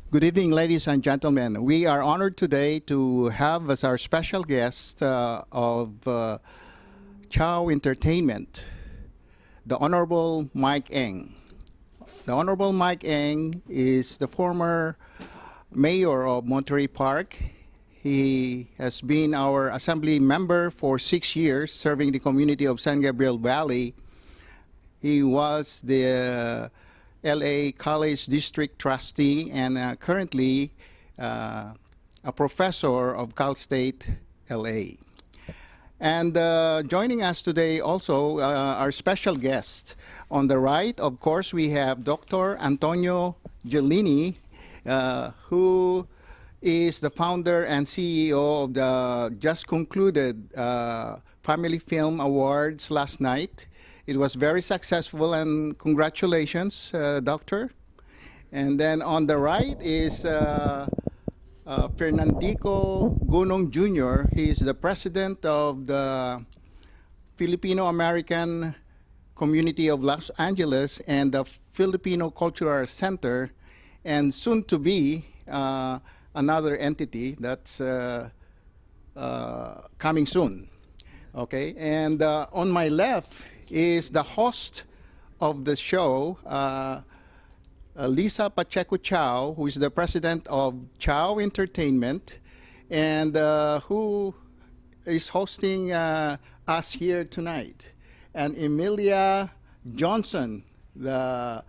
Good evening, ladies and gentlemen. We are honored today to have as our special guest of Chow Entertainment, the Honorable Mike Eng. The Honorable Mike Eng is the former mayor of Monterey Park. He has been our assembly member for 6 years, serving the community of San Gabriel Valley. He was the LA College District Trustee and currently a professor of Cal State LA. And joining us today also our special guest. On the right, of course, we have Dr. Antonio Gelini, who is the founder and CEO of the just concluded Family Film Awards last night. It was very successful, and congratulations, Doctor. And then on the right is Fernandico Gunong Jr. He is the president of the Filipino American Community of Los Angeles and the Filipino Cultural Center, and soon to be another entity that's coming soon. Okay, and on my left is the host of the show, Lisa Pacheco Chow, who is the president of Chow Entertainment, and who is hosting us here tonight. And Emilia Johnson, the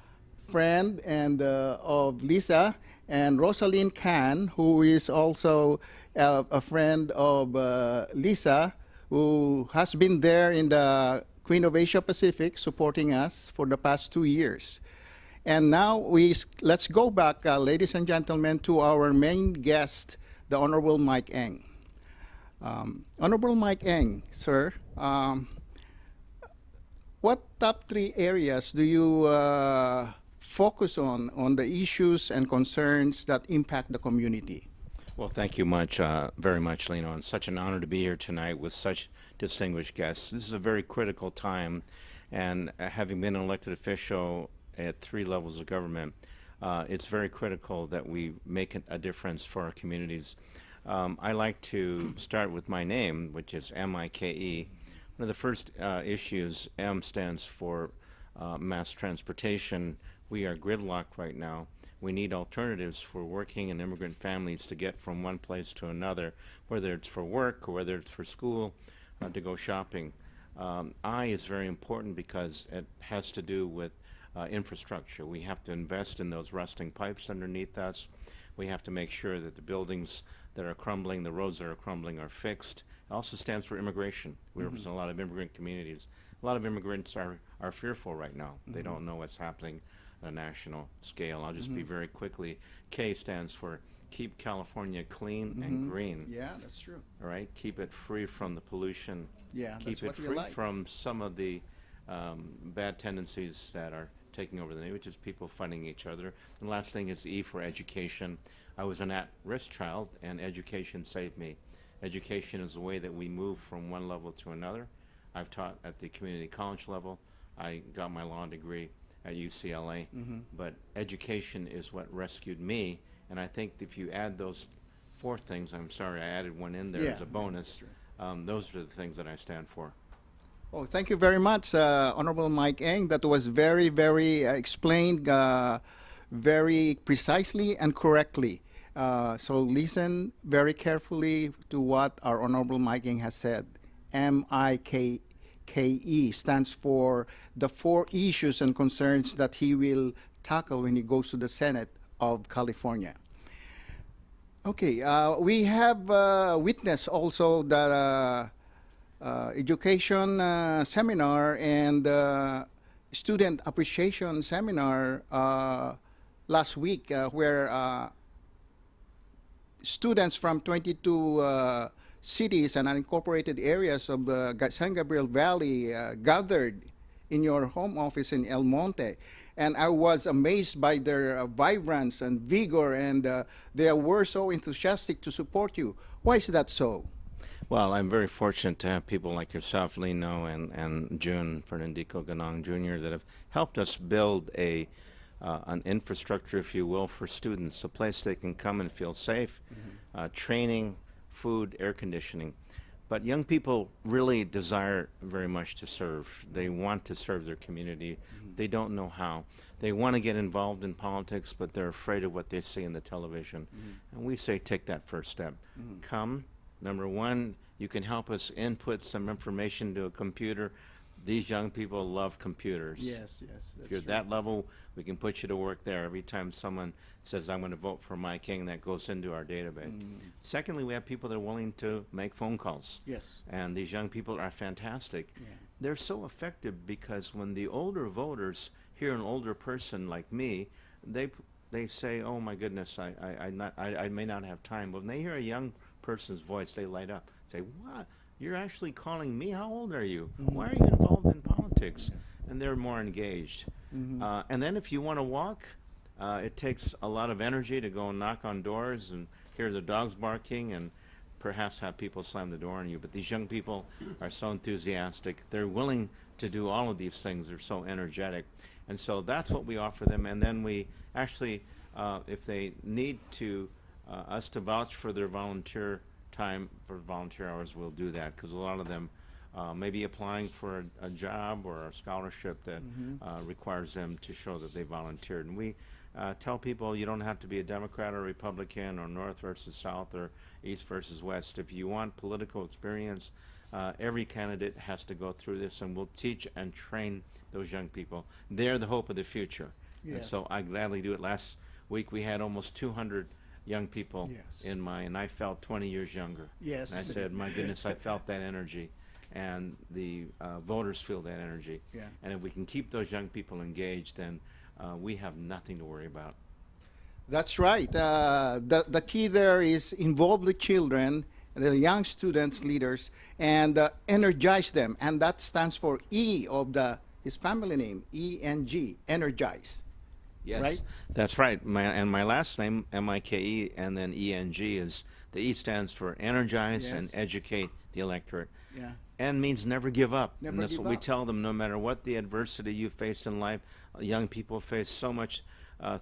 friend and of Lisa, and Rosaline Khan, who is also a friend of Lisa, who has been there in the Queen of Asia Pacific supporting us for the past 2 years. And now let's go back, ladies and gentlemen, to our main guest, the Honorable Mike Eng. Honorable Mike Eng, sir, what top 3 areas do you focus on the issues and concerns that impact the community? Well, thank you very much, Lino. It's such an honor to be here tonight with such distinguished guests. This is a very critical time, and having been an elected official at 3 levels of government, it's very critical that we make a difference for our communities. I like to start with my name, which is M-I-K-E. One of the first issues, M stands for mass transportation. We are gridlocked right now. We need alternatives for working and immigrant families to get from one place to another, whether it's for work or whether it's for school, to go shopping. I is very important because it has to do with infrastructure. We have to invest in those rusting pipes underneath us. We have to make sure that the buildings that are crumbling, the roads that are crumbling, are fixed. It also stands for immigration. We represent a lot of immigrant communities. A lot of immigrants are fearful right now. They don't know what's happening on a national scale. I'll just be very quickly. K stands for keep California clean and green. Yeah, that's true. All right, keep it free from the pollution. Yeah, keep that's it what we free like. from some of the bad tendencies that are taking over the neighborhood, which is people fighting each other. And the last thing is E for education. I was an at-risk child, and education saved me. Education is the way that we move from one level to another. I've taught at the community college level. I got my law degree at UCLA, but education is what rescued me. And I think if you add those 4 things, I'm sorry I added one in there as a bonus, those are the things that I stand for. Oh, thank you very much, Honorable Mike Eng. That was very, very explained very precisely and correctly. So listen very carefully to what our Honorable Mike Eng has said. M-I-K-E stands for the 4 issues and concerns that he will tackle when he goes to the Senate of California. Okay, we have witnessed also the education seminar and student appreciation seminar last week where students from 22 cities and unincorporated areas of the San Gabriel Valley gathered in your home office in El Monte. And I was amazed by their vibrance and vigor, and they were so enthusiastic to support you. Why is that so? Well, I'm very fortunate to have people like yourself, Lino, and June Fernandico Ganong Jr. that have helped us build a an infrastructure, if you will, for students, a place they can come and feel safe, training, food, air conditioning. But young people really desire very much to serve. They want to serve their community. They don't know how. They want to get involved in politics, but they're afraid of what they see in the television. And we say take that first step. Come. Number one, you can help us input some information to a computer. These young people love computers. Yes, If you're at that level, we can put you to work there. Every time someone says, I'm going to vote for Mike King, that goes into our database. Secondly, we have people that are willing to make phone calls. Yes. And these young people are fantastic. Yeah. They're so effective because when the older voters hear an older person like me, they say, oh my goodness, I may not have time. But when they hear a young person's voice, they light up. Say, what? You're actually calling me? How old are you? Why are you involved in politics? And they're more engaged. And then if you want to walk, it takes a lot of energy to go and knock on doors and hear the dogs barking and perhaps have people slam the door on you. But these young people are so enthusiastic. They're willing to do all of these things. They're so energetic. And so that's what we offer them. And then we actually, if they need to us to vouch for their volunteer time, for volunteer hours, we'll do that, because a lot of them may be applying for a job or a scholarship that requires them to show that they volunteered. And we tell people you don't have to be a Democrat or Republican or North versus South or East versus West. If you want political experience, every candidate has to go through this, and we'll teach and train those young people. They're the hope of the future. Yeah. And so I gladly do it. Last week we had almost 200 young people Yes. in and I felt 20 years younger. Yes. And I said, my goodness, I felt that energy. And the voters feel that energy. Yeah. And if we can keep those young people engaged, then we have nothing to worry about. That's right. The key there is involve the children, the young students, leaders, and energize them. And that stands for E of his family name, E-N-G, energize. Yes, Right? that's right. My last name, M-I-K-E, and then E-N-G, is the E stands for energize and Yes. educate the electorate. Yeah. N means never give up. Never And that's give what we up. tell them, no matter what the adversity you faced in life. Young people face so much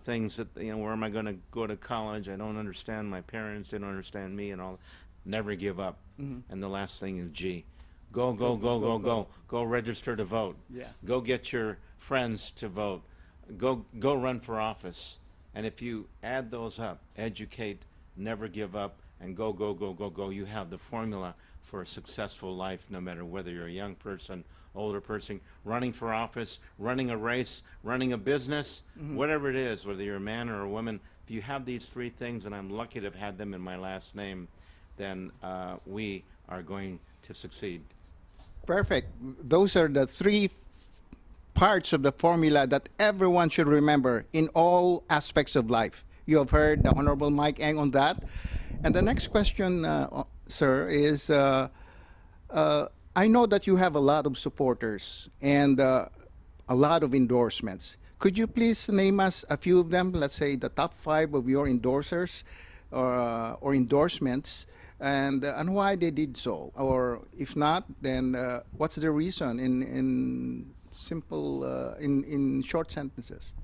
things that, where am I going to go to college? I don't understand my parents, they don't understand me and all. Never give up. And the last thing is G. Go, go, go, go, go. Go register to vote. Yeah. Go get your friends to vote. Go run for office. And if you add those up, educate, never give up, and go, go, go, go, go, you have the formula for a successful life, no matter whether you're a young person, older person, running for office, running a race, running a business, whatever it is, whether you're a man or a woman. If you have these three things, and I'm lucky to have had them in my last name, then we are going to succeed. Perfect. Those are the three parts of the formula that everyone should remember in all aspects of life. You have heard the Honorable Mike Eng on that. And the next question, sir, is I know that you have a lot of supporters and a lot of endorsements. Could you please name us a few of them, let's say the top 5 of your endorsers or endorsements, and why they did so? Or if not, then what's the reason in simple, in short sentences?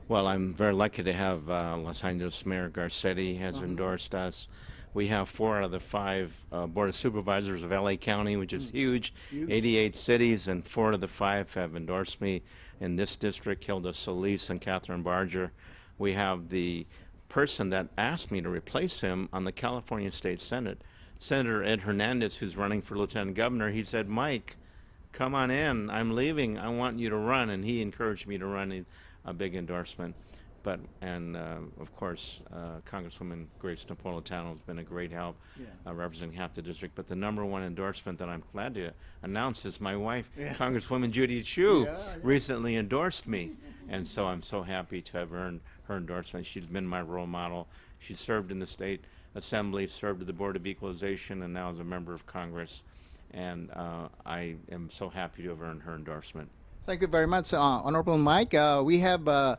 Well, I'm very lucky to have Los Angeles Mayor Garcetti has endorsed us. We have 4 out of the 5 Board of Supervisors of LA County, which is huge. 88 cities, and 4 out of the 5 have endorsed me in this district, Hilda Solis and Catherine Barger. We have the person that asked me to replace him on the California State Senate, Senator Ed Hernandez, who's running for Lieutenant Governor. He said, Mike, come on in. I'm leaving. I want you to run. And he encouraged me to run, a big endorsement. But, and of course, Congresswoman Grace Napolitano has been a great help representing half the district. But the number one endorsement that I'm glad to announce is my wife, Congresswoman Judy Chu, recently endorsed me. And so I'm so happy to have earned her endorsement. She's been my role model. She served in the state assembly, served at the Board of Equalization, and now is a member of Congress. And I am so happy to have earned her endorsement. Thank you very much, Honorable Mike. We have a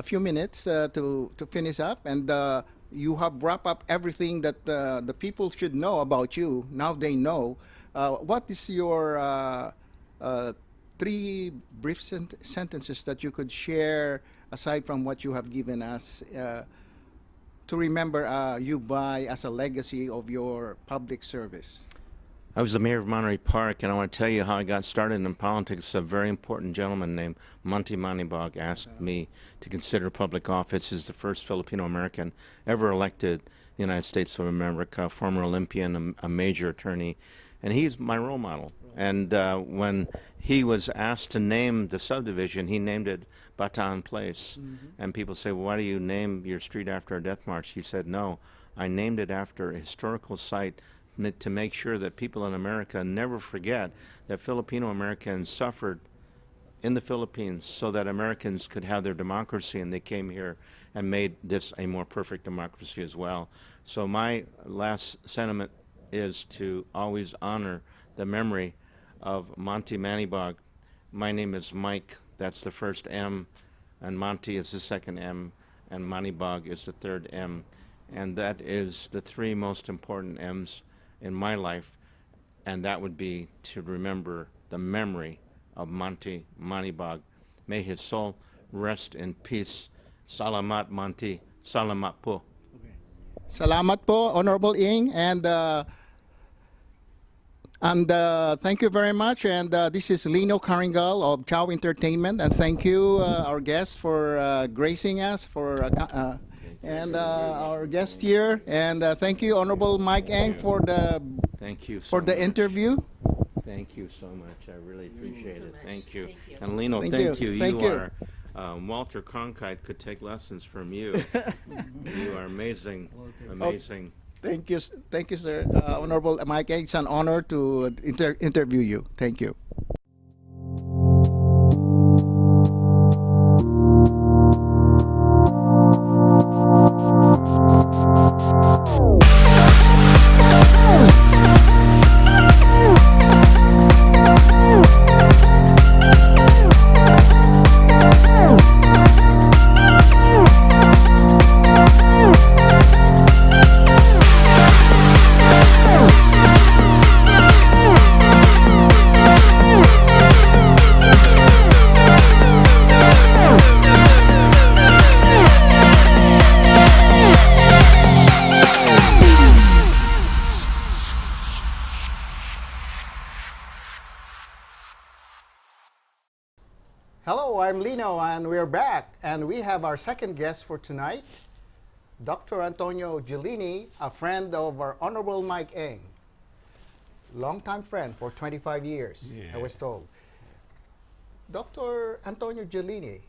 few minutes to finish up, and you have wrapped up everything that the people should know about you. Now they know. What is your 3 brief sentences that you could share aside from what you have given us, to remember you by as a legacy of your public service? I was the mayor of Monterey Park, and I want to tell you how I got started in politics. A very important gentleman named Monty Manibog asked me to consider public office. He's the first Filipino American ever elected in the United States of America, former Olympian, a major attorney, and he's my role model. And when he was asked to name the subdivision, he named it Bataan Place. And people say, well, why do you name your street after a death march? He said, no, I named it after a historical site to make sure that people in America never forget that Filipino Americans suffered in the Philippines so that Americans could have their democracy, and they came here and made this a more perfect democracy as well. So my last sentiment is to always honor the memory of Monty Manibog. My name is Mike, that's the first M, and Monty is the second M, and Manibog is the third M. And that is the three most important M's in my life, and that would be to remember the memory of Monty Manibog. May his soul rest in peace. Salamat, Monty. Salamat po. Salamat po, Honorable Ing, and thank you very much. And this is Lino Caringal of Chow Entertainment, and thank you, our guests, for gracing us, and our guest here. And thank you, Honorable Mike Eng, for the Thank you so for the much. interview. Thank you so much. I really appreciate it. Thank you. And Lino, Thank thank you. you. Thank you. are Walter Cronkite could take lessons from you. You are amazing, amazing. Thank you, sir. Honorable Mike Eng, it's an honor to interview you. Thank you. Hello, I'm Lino, and we're back. And we have our second guest for tonight, Dr. Antonio Gelini, a friend of our Honorable Mike Eng. Longtime friend for 25 years, I was told. Dr. Antonio Gelini,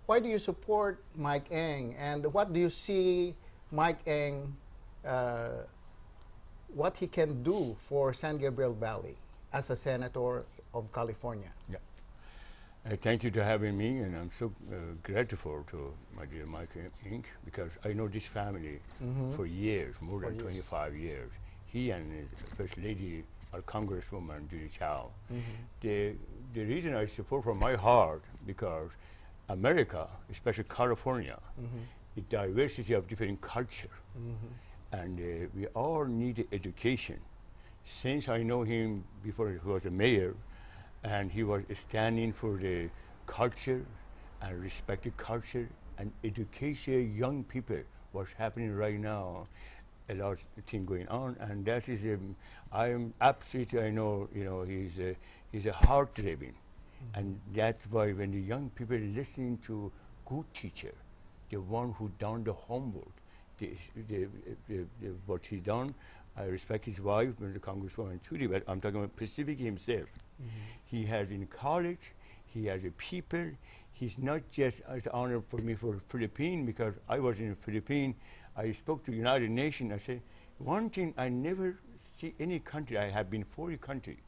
why do you support Mike Eng, and what do you see Mike Eng, what he can do for San Gabriel Valley as a senator of California? Yeah. Thank you for having me, and I'm so grateful to my dear Mike Inc. because I know this family for years, more than 25 years. He and his First Lady, our Congresswoman Judy Chow. The reason I support from my heart because America, especially California, the diversity of different culture, and we all need education. Since I know him before he was a mayor, and he was standing for the culture and respected culture and education young people. What's happening right now, a lot of things going on, and that is I am absolutely, I know, he's a heart driven, and that's why when the young people listening to good teacher, the one who done the homework, what he done. I respect his wife, the Congresswoman Judy, but I'm talking about Pacific himself. He has in college, he has a people. He's not just as honor for me for Philippines because I was in the Philippines. I spoke to United Nations. I said, one thing I never see any country. I have been 40 countries.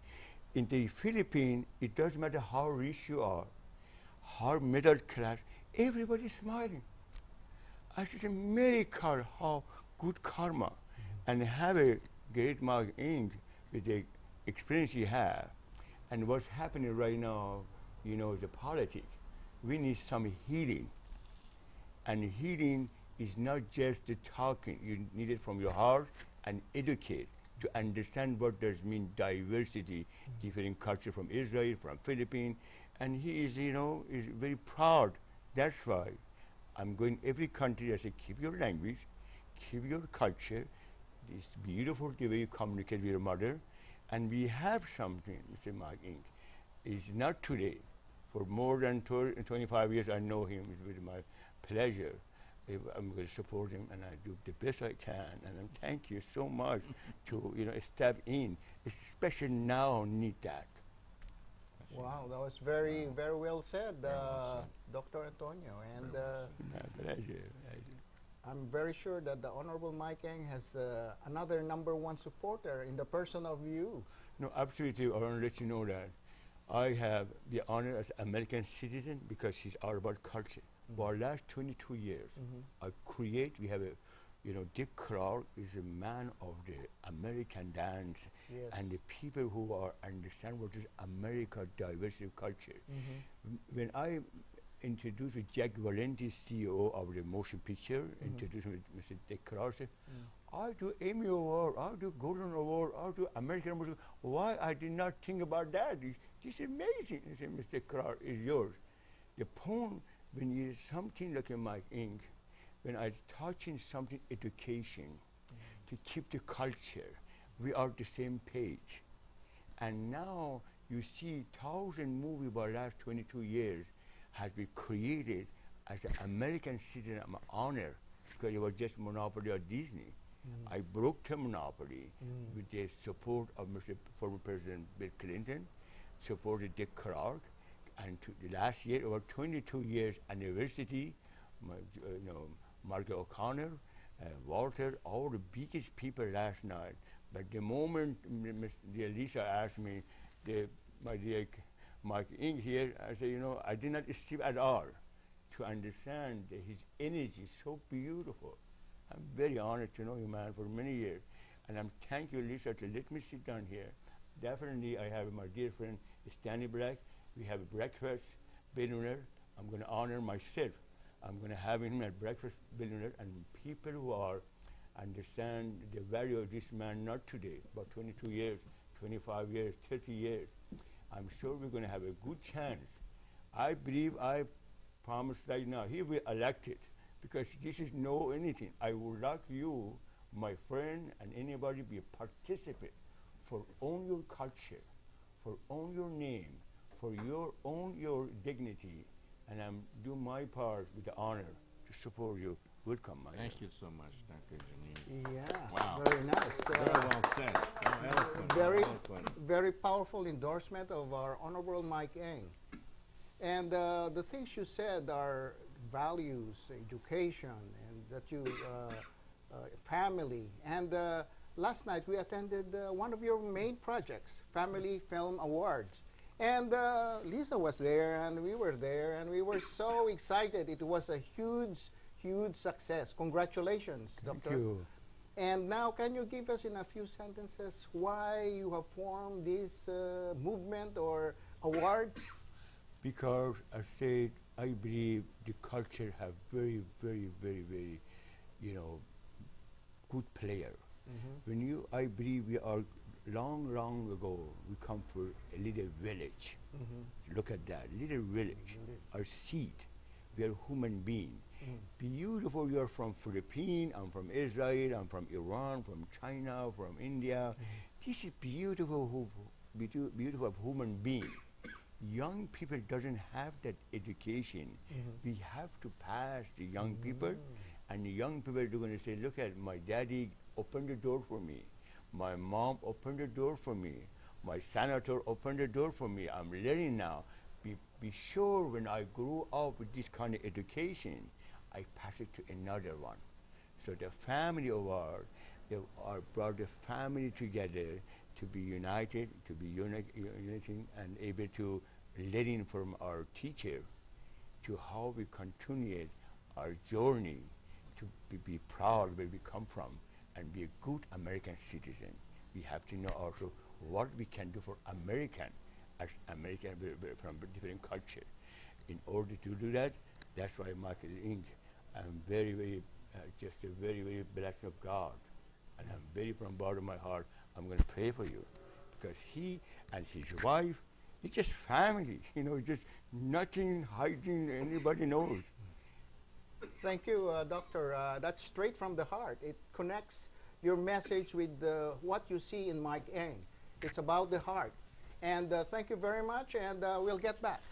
In the Philippines, it doesn't matter how rich you are, how middle class, everybody's smiling. I said, America, how good karma, and have a great Mark Inc. with the experience he have, and what's happening right now, the politics. We need some healing, and healing is not just the talking. You need it from your heart and educate to understand what does mean diversity, different culture from Israel, from Philippines, and he is, is very proud That's why I'm going every country. I say, keep your language, keep your culture. It's beautiful the way you communicate with your mother. And we have something, Mr. Mike Inc. It's not today. For more than 25 years, I know him. It's with my pleasure. I'm going to support him, and I do the best I can. And thank you so much to step in, especially now need that. Wow, that was very, very well said, Dr. Antonio. And Pleasure. I'm very sure that the Honorable Mike Eng has another number one supporter in the person of you. No, absolutely. I want to let you know that I have the honor as American citizen because it's all about culture. For the last 22 years, we have Dick Clark is a man of the American dance Yes. and the people who are understand what is America diversity of culture. When I introduced with Jack Valenti, CEO of the motion picture, introduced with Mr. Dick Clark, said, I do Emmy Award, I do Golden Award, I do American Music. Why I did not think about that? This is amazing. He said, Mr. Clark, is yours. The point when you something like a Mike Inc., when I touching something education, to keep the culture, we are the same page. And now you see 1,000 movies by the last 22 years has been created as an American citizen. I'm honored because it was just monopoly of Disney. I broke the monopoly with the support of Mr. former President Bill Clinton, supported Dick Clark, and the last year, over 22 years anniversary, Margaret O'Connor, Walter, all the biggest people last night. But the moment dear Lisa asked me, my dear Mike Ing here, I said, I did not receive at all to understand that his energy is so beautiful. I'm very honored to know you, man, for many years. And I'm thank you, Lisa, to let me sit down here. Definitely, I have my dear friend, Stanley Black. We have a breakfast billionaire. I'm going to honor myself. I'm going to have him at breakfast billionaire and people who are understand the value of this man, not today, but 22 years, 25 years, 30 years. I'm sure we're going to have a good chance. I believe I promise right now, he will elect it because this is no anything. I would like you, my friend, and anybody be a participant for own your culture, for own your name, for your own your dignity, and I'm do my part with the honor to support you. Welcome, my Thank you so much, Dr. Janine. Yeah, Wow. very nice. Very well said. Very eloquent. Very, eloquent. very powerful endorsement of our Honorable Mike Eng. And the things you said are values, education, and that you, family. And last night we attended one of your main projects, Family Film Awards. And Lisa was there, and we were there, and we were so excited. It was a huge, huge success. Congratulations, Thank Doctor. you. And now, can you give us in a few sentences why you have formed this movement or awards? Because I said, I believe the culture have very, very, very, very, good player. When I believe we are long, long ago, we come from a little village. Look at that, little village, our seed. We are human being. Beautiful, you are from Philippines, I'm from Israel, I'm from Iran, from China, from India. This is beautiful, beautiful of human being. Young people doesn't have that education. We have to pass the young people, and the young people are going to say, look at my daddy opened the door for me. My mom opened the door for me. My senator opened the door for me. I'm learning now. Be sure when I grew up with this kind of education, I pass it to another one. So the family of ours, brought the family together to be united, to be uniting and able to learning from our teacher to how we continue our journey to be proud where we come from and be a good American citizen. We have to know also what we can do for American, as American from different culture. In order to do that, that's why Michael Inc. I'm very, very, just a very, very blessed of God. And I'm very from bottom of my heart, I'm going to pray for you. Because he and his wife, It's just family, just nothing hiding. Anybody knows. Thank you, Doctor. That's straight from the heart. It connects your message with what you see in Mike Eng. It's about the heart. And thank you very much, and we'll get back.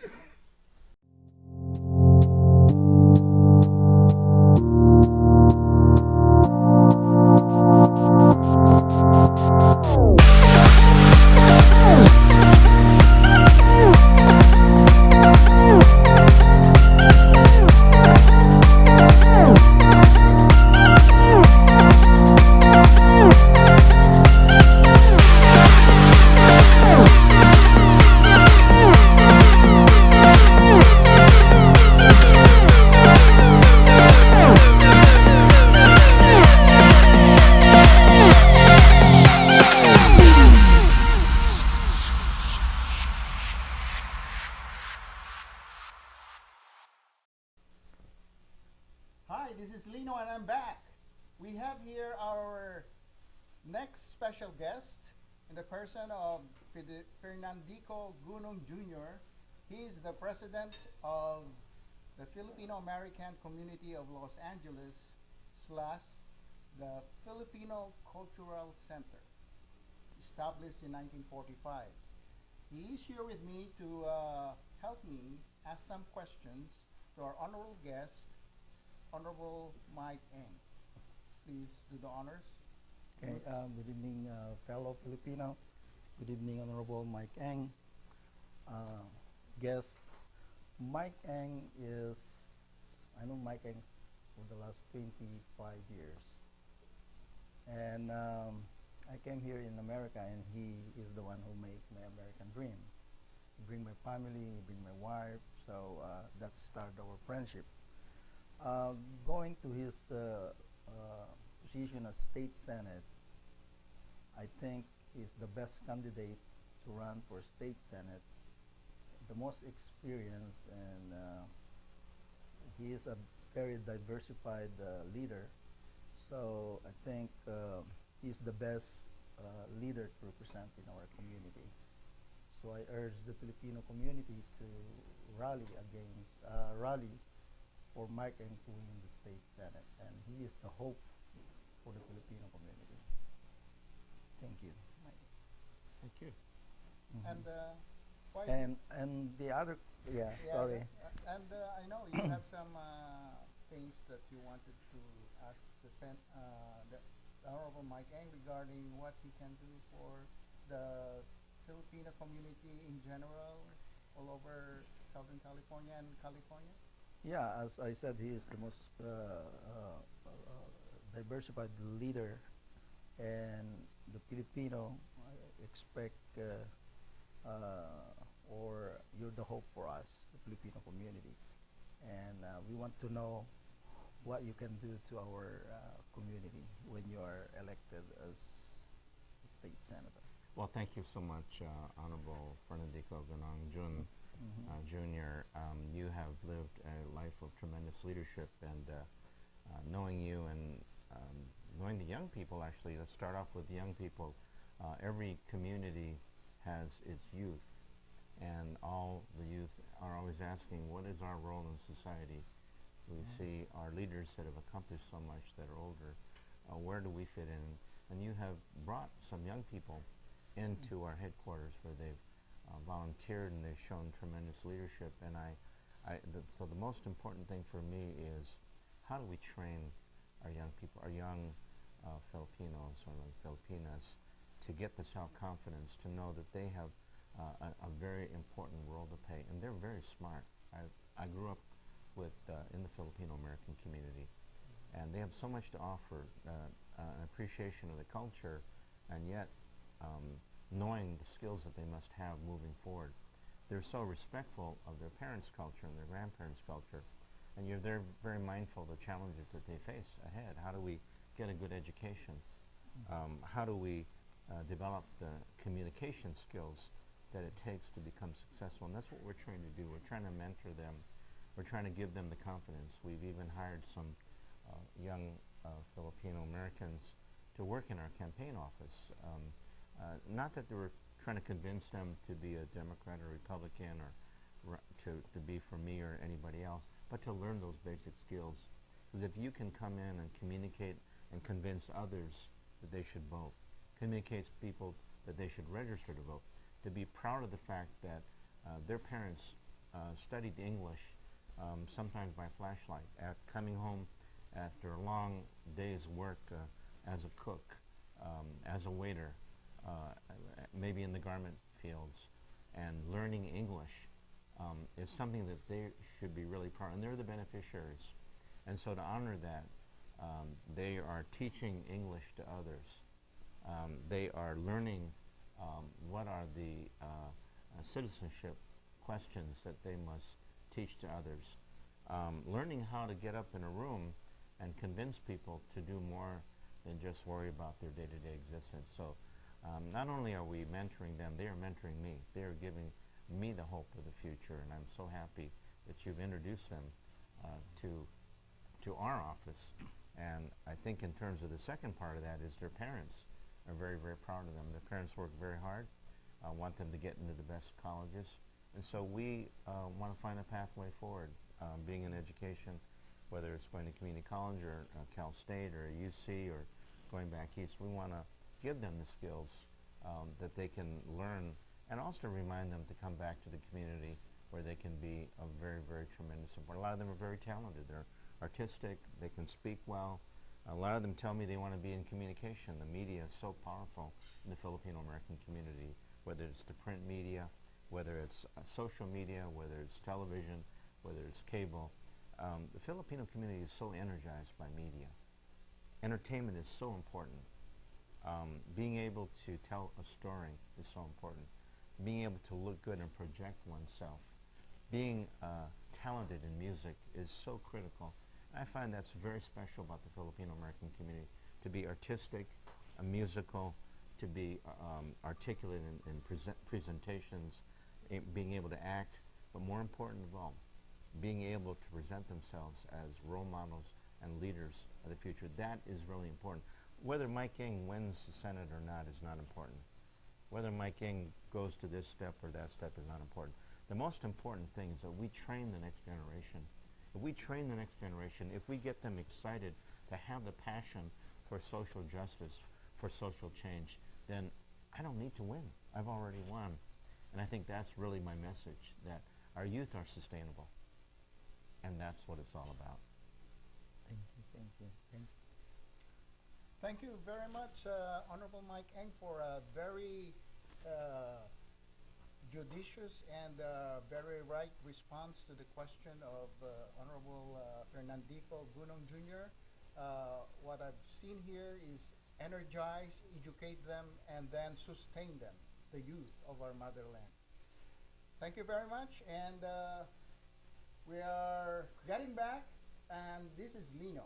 Hi, this is Lino, and I'm back. We have here our next special guest in the person of Fernandico Gunong Jr. He is the president of the Filipino American Community of Los Angeles slash the Filipino Cultural Center, established in 1945. He is here with me to help me ask some questions to our honorable guest, Honorable Mike Eng. Please do the honors. Okay, good evening, fellow Filipino. Good evening, Honorable Mike Eng. Guest, Mike Eng is, I know Mike Eng for the last 25 years. And I came here in America, and he is the one who made my American dream. He bring my family, he bring my wife, so that started our friendship. Going to his position as state senate, I think he's the best candidate to run for state senate, the most experienced, and he is a very diversified leader. So I think he's the best leader to represent in our community. So I urge the Filipino community to rally for Mike Eng to win the state senate, and he is the hope for the Filipino community. Thank you, Mike. Thank you. And why? And the other, yeah, Yeah, sorry. And I know you have some things that you wanted to ask the Honorable Mike Eng regarding what he can do for the Filipino community in general, all over Southern California and California. Yeah, as I said, he is the most diversified leader, and the Filipino expect or you're the hope for us, the Filipino community, and we want to know what you can do to our community when you are elected as state senator. Well, thank you so much, Honorable Fernandico Ganong Jun. Jr., you have lived a life of tremendous leadership, and knowing you and knowing the young people, actually, let's start off with the young people. Every community has its youth, and all the youth are always asking, what is our role in society? We see our leaders that have accomplished so much that are older. Where do we fit in? And you have brought some young people into our headquarters where they've volunteered, and they've shown tremendous leadership. And so the most important thing for me is, how do we train our young people, our young Filipinos or Filipinas, to get the self-confidence, to know that they have a very important role to play, and they're very smart. I grew up in the Filipino American community, and they have so much to offer, an appreciation of the culture, and yet knowing the skills that they must have moving forward. They're so respectful of their parents' culture and their grandparents' culture, and they're very mindful of the challenges that they face ahead. How do we get a good education? How do we develop the communication skills that it takes to become successful? And that's what we're trying to do. We're trying to mentor them. We're trying to give them the confidence. We've even hired some young Filipino Americans to work in our campaign office. Not that they were trying to convince them to be a Democrat or Republican or to be for me or anybody else, but to learn those basic skills. Because if you can come in and communicate and convince others that they should vote, communicates people that they should register to vote, to be proud of the fact that their parents studied English, sometimes by flashlight, coming home after a long day's work as a cook, as a waiter, maybe in the garment fields, and learning English is something that they should be really proud of, and they're the beneficiaries. And so to honor that, they are teaching English to others. They are learning what are the citizenship questions that they must teach to others. Learning how to get up in a room and convince people to do more than just worry about their day-to-day existence. So not only are we mentoring them, they are mentoring me. They are giving me the hope of the future, and I'm so happy that you've introduced them to our office. And I think in terms of the second part of that is their parents are very, very proud of them. Their parents work very hard, want them to get into the best colleges. And so we want to find a pathway forward, being in education, whether it's going to community college or Cal State or UC or going back east. We want to give them the skills that they can learn, and also remind them to come back to the community where they can be a very, very tremendous support. A lot of them are very talented. They're artistic. They can speak well. A lot of them tell me they want to be in communication. The media is so powerful in the Filipino-American community, whether it's the print media, whether it's social media, whether it's television, whether it's cable. The Filipino community is so energized by media. Entertainment is so important. Being able to tell a story is so important. Being able to look good and project oneself. Being talented in music is so critical. I find that's very special about the Filipino-American community, to be artistic, musical, to be articulate in presentations, being able to act, but more important of all, being able to present themselves as role models and leaders of the future. That is really important. Whether Mike Ng wins the Senate or not is not important. Whether Mike Ng goes to this step or that step is not important. The most important thing is that we train the next generation. If we train the next generation, if we get them excited to have the passion for social justice, for social change, then I don't need to win. I've already won. And I think that's really my message, that our youth are sustainable. And that's what it's all about. Thank you, thank you, thank you. Thank you very much, Honorable Mike Eng, for a very judicious and very right response to the question of Honorable Fernandico Gunong Jr. What I've seen here is energize, educate them, and then sustain them, the youth of our motherland. Thank you very much, and we are getting back, and this is Lino.